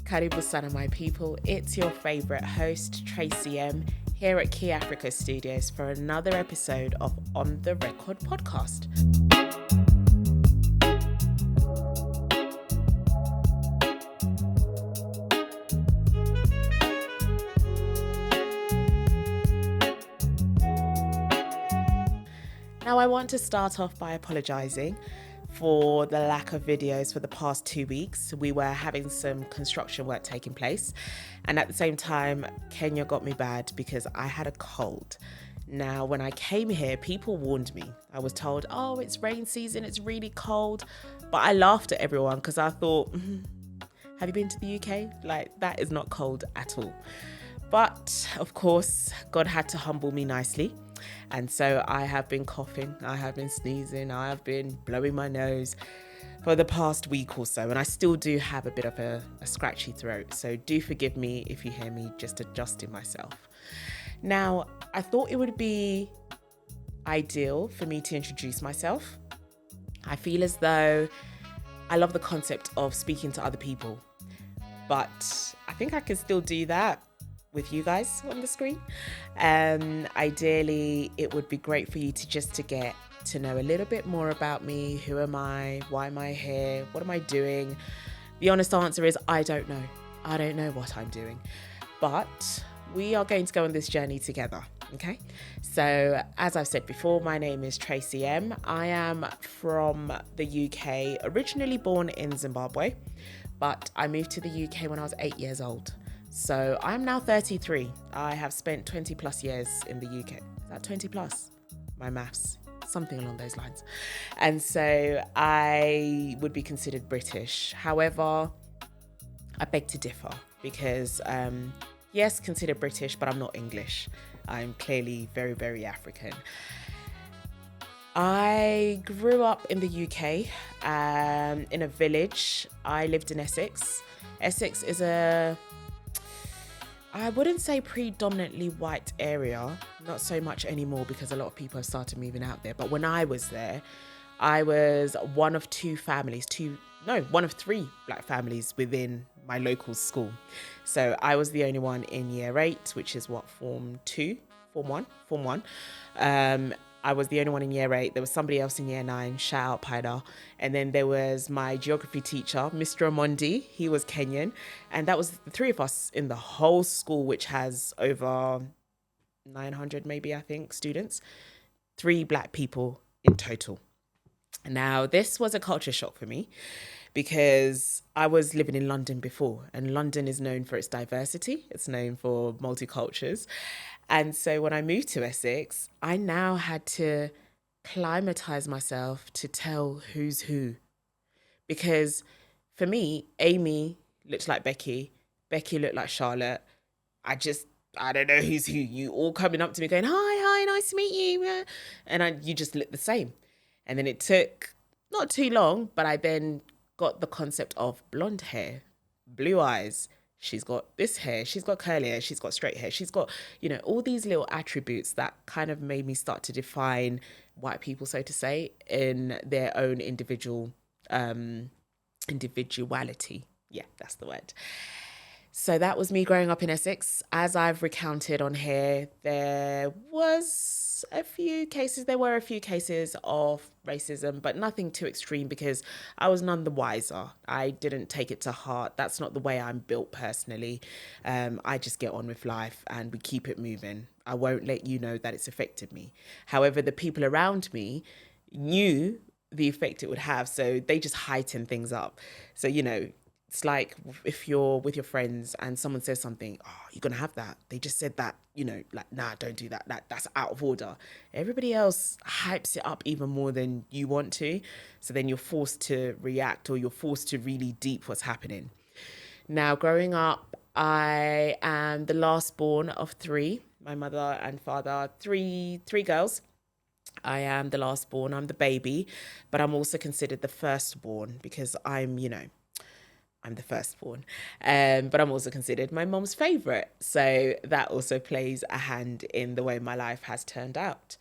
Karibu sana, my people. It's your favorite host, Tracy M, here at Kifrika Studios for another episode of On the Record Podcast. Now, I want to start off by apologising for the lack of videos for the past 2 weeks. We were having some construction work taking place, and at the same time, Kenya got me bad because I had a cold. Now, when I came here, people warned me. I was told, oh, it's rain season, it's really cold. But I laughed at everyone because I thought, have you been to the UK? Like, that is not cold at all. But of course, God had to humble me nicely. And so I have been coughing, I have been sneezing, I have been blowing my nose for the past week or so. And I still do have a bit of a scratchy throat. So do forgive me if you hear me just adjusting myself. Now, I thought it would be ideal for me to introduce myself. I feel as though I love the concept of speaking to other people, but I think I can still do that with you guys on the screen. Ideally, it would be great for you to get to know a little bit more about me. Who am I? Why am I here? What am I doing? The honest answer is I don't know. I don't know what I'm doing, but we are going to go on this journey together. Okay. So as I've said before, my name is Tracy M. I am from the UK, originally born in Zimbabwe, but I moved to the UK when I was 8 years old. So I'm now 33. I have spent 20 plus years in the UK. Is that 20 plus? My maths, something along those lines. And so I would be considered British. However, I beg to differ because, yes, considered British, but I'm not English. I'm clearly very, very African. I grew up in the UK, in a village. I lived in Essex. Essex is I wouldn't say predominantly white area, not so much anymore because a lot of people have started moving out there. But when I was there, I was one of three black families within my local school. So I was the only one in year 8, which is Form 1. I was the only one in year 8. There was somebody else in year 9, shout out Paida. And then there was my geography teacher, Mr. Amondi. He was Kenyan. And that was the 3 of us in the whole school, which has over 900 maybe, I think, students. 3 black people in total. Now, this was a culture shock for me because I was living in London before, and London is known for its diversity. It's known for multicultures. And so when I moved to Essex, I now had to climatize myself to tell who's who. Because for me, Amy looked like Becky. Becky looked like Charlotte. I don't know who's who. You all coming up to me going, hi, nice to meet you. And you just look the same. And then it took not too long, but I then got the concept of blonde hair, blue eyes. She's got this hair, she's got curly hair, she's got straight hair, she's got, all these little attributes that kind of made me start to define white people, so to say, in their own individuality. Yeah, that's the word. So that was me growing up in Essex. As I've recounted on here, there were a few cases of racism, but nothing too extreme because I was none the wiser. I didn't take it to heart. That's not the way I'm built personally. I just get on with life and we keep it moving. I won't let you know that it's affected me. However, the people around me knew the effect it would have, so they just heighten things up. So, it's like if you're with your friends and someone says something, oh, you're going to have that. They just said that, nah, don't do that. That's out of order. Everybody else hypes it up even more than you want to. So then you're forced to react, or you're forced to really deep what's happening. Now, growing up, I am the last born of 3. My mother and father, three girls. I am the last born. I'm the baby, but I'm also considered the firstborn because I'm the firstborn, but I'm also considered my mom's favourite. So that also plays a hand in the way my life has turned out.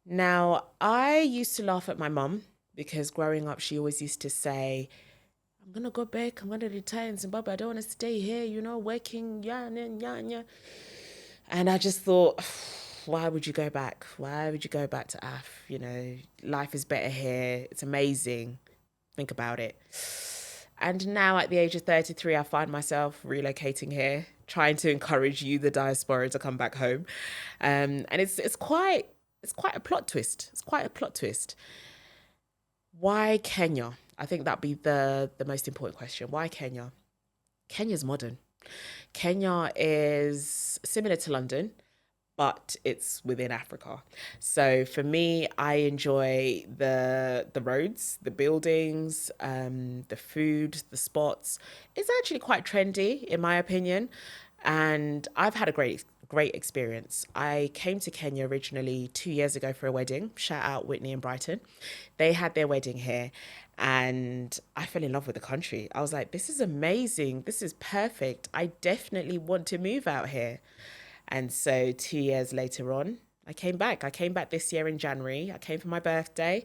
Now, I used to laugh at my mum because growing up, she always used to say, I'm going to go back. I'm going to retire in Zimbabwe. I don't want to stay here, working. Yeah, yeah, yeah. And I just thought, why would you go back? Why would you go back to AF? Life is better here. It's amazing. Think about it. And now at the age of 33, I find myself relocating here, trying to encourage you, the diaspora, to come back home. And it's quite a plot twist. It's quite a plot twist. Why Kenya? I think that'd be the most important question. Why Kenya? Kenya's modern. Kenya is similar to London, but it's within Africa. So for me, I enjoy the roads, the buildings, the food, the spots. It's actually quite trendy, in my opinion, and I've had a great experience. I came to Kenya originally 2 years ago for a wedding. Shout out Whitney and Brighton. They had their wedding here, and I fell in love with the country. I was like, this is amazing. This is perfect. I definitely want to move out here. And so 2 years later on, I came back. I came back this year in January. I came for my birthday,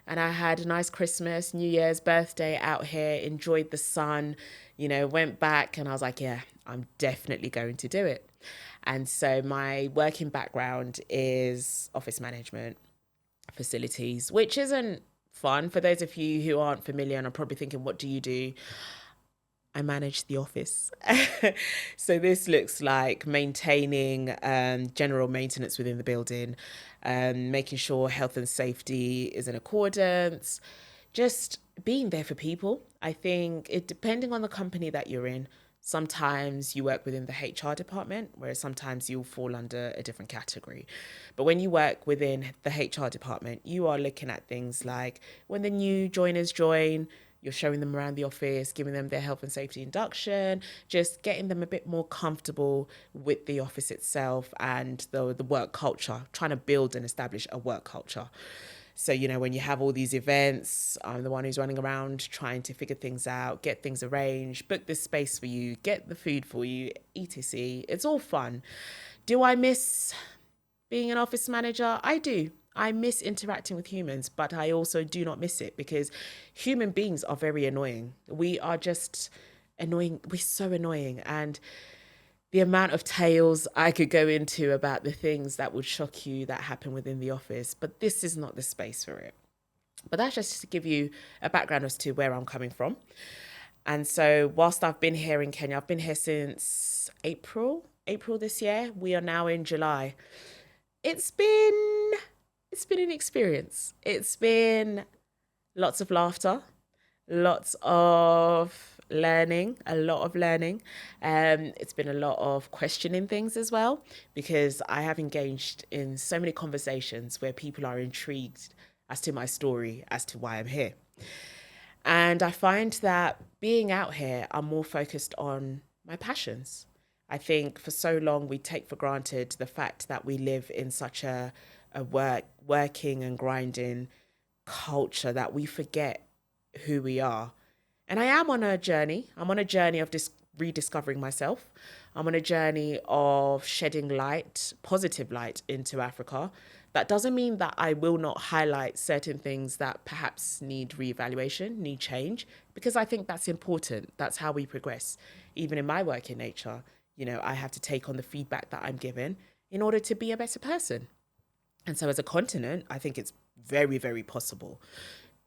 and I had a nice Christmas, New Year's, birthday out here, enjoyed the sun, went back, and I was like, yeah, I'm definitely going to do it. And so my working background is office management, facilities, which isn't fun. For those of you who aren't familiar and are probably thinking, what do you do? I manage the office. So this looks like maintaining general maintenance within the building, making sure health and safety is in accordance, just being there for people. I think depending on the company that you're in, sometimes you work within the HR department, whereas sometimes you'll fall under a different category. But when you work within the HR department, you are looking at things like when the new joiners join, you're showing them around the office, giving them their health and safety induction, just getting them a bit more comfortable with the office itself and the work culture, trying to build and establish a work culture. So, when you have all these events, I'm the one who's running around trying to figure things out, get things arranged, book this space for you, get the food for you, etc. It's all fun. Do I miss being an office manager? I do. I miss interacting with humans, but I also do not miss it because human beings are very annoying. We are just annoying. We're so annoying. And the amount of tales I could go into about the things that would shock you that happen within the office, but this is not the space for it. But that's just to give you a background as to where I'm coming from. And so whilst I've been here in Kenya, I've been here since April this year. We are now in July. It's been an experience. It's been lots of laughter, lots of learning, a lot of learning. It's been a lot of questioning things as well, because I have engaged in so many conversations where people are intrigued as to my story, as to why I'm here. And I find that being out here, I'm more focused on my passions. I think for so long we take for granted the fact that we live in such a working and grinding culture that we forget who we are. And I am on a journey. I'm on a journey of rediscovering myself. I'm on a journey of shedding light, positive light into Africa. That doesn't mean that I will not highlight certain things that perhaps need reevaluation, need change, because I think that's important. That's how we progress. Even in my working nature, I have to take on the feedback that I'm given in order to be a better person. And so as a continent, I think it's very, very possible.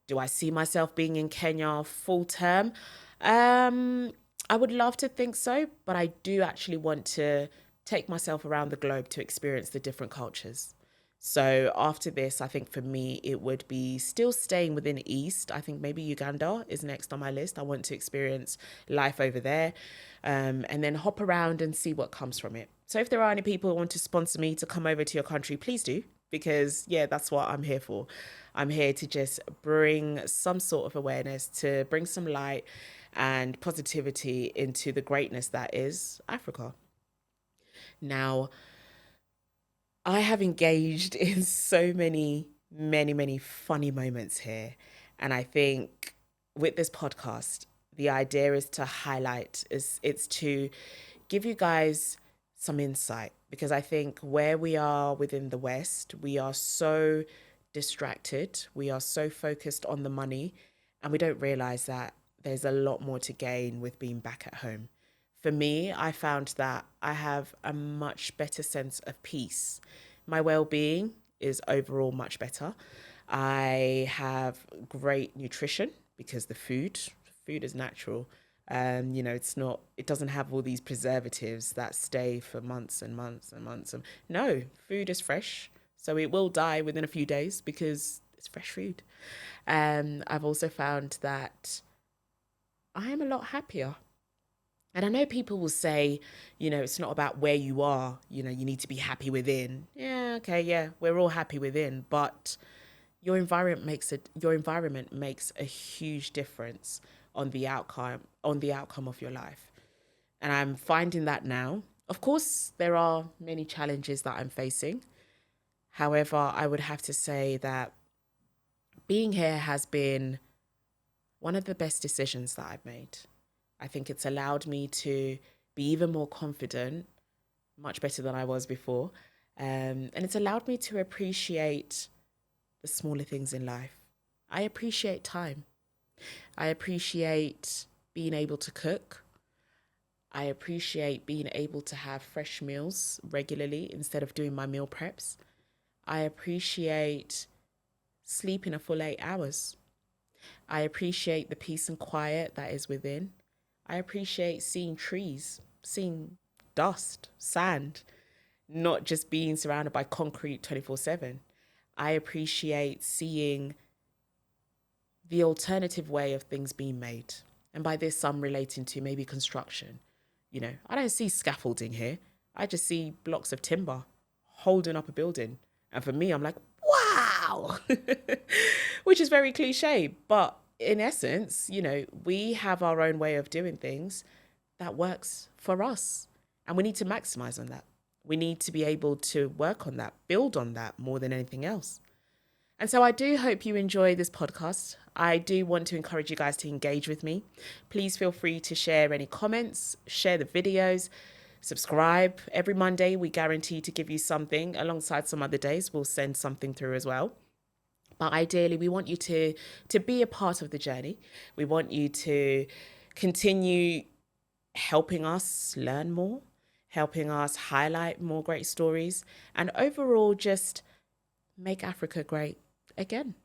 Do I see myself being in Kenya full term? I would love to think so, but I do actually want to take myself around the globe to experience the different cultures. So after this, I think for me, it would be still staying within East. I think maybe Uganda is next on my list. I want to experience life over there, and then hop around and see what comes from it. So if there are any people who want to sponsor me to come over to your country, please do. Because, that's what I'm here for. I'm here to just bring some sort of awareness, to bring some light and positivity into the greatness that is Africa. Now, I have engaged in so many, many, many funny moments here. And I think with this podcast, the idea is to highlight, it's to give you guys some insight, because I think where we are within the West, we are so distracted, we are so focused on the money, and we don't realize that there's a lot more to gain with being back at home. For me, I found that I have a much better sense of peace. My well-being is overall much better. I have great nutrition because the food is natural. It doesn't have all these preservatives that stay for months and months and months. No, food is fresh. So it will die within a few days because it's fresh food. I've also found that I am a lot happier. And I know people will say, it's not about where you are, you need to be happy within. Yeah, okay, yeah, we're all happy within, but your environment makes a huge difference on the outcome of your life. And I'm finding that now. Of course, there are many challenges that I'm facing. However, I would have to say that being here has been one of the best decisions that I've made. I think it's allowed me to be even more confident, much better than I was before. And it's allowed me to appreciate the smaller things in life. I appreciate time. I appreciate being able to cook. I appreciate being able to have fresh meals regularly instead of doing my meal preps. I appreciate sleeping a full 8 hours. I appreciate the peace and quiet that is within. I appreciate seeing trees, seeing dust, sand, not just being surrounded by concrete 24/7. I appreciate seeing the alternative way of things being made. And by this, I'm relating to maybe construction. I don't see scaffolding here. I just see blocks of timber holding up a building. And for me, I'm like, wow, which is very cliche. But in essence, we have our own way of doing things that works for us. And we need to maximize on that. We need to be able to work on that, build on that more than anything else. And so I do hope you enjoy this podcast. I do want to encourage you guys to engage with me. Please feel free to share any comments, share the videos, subscribe. Every Monday, we guarantee to give you something. Alongside some other days, we'll send something through as well. But ideally, we want you to be a part of the journey. We want you to continue helping us learn more, helping us highlight more great stories, and overall just make Africa great again.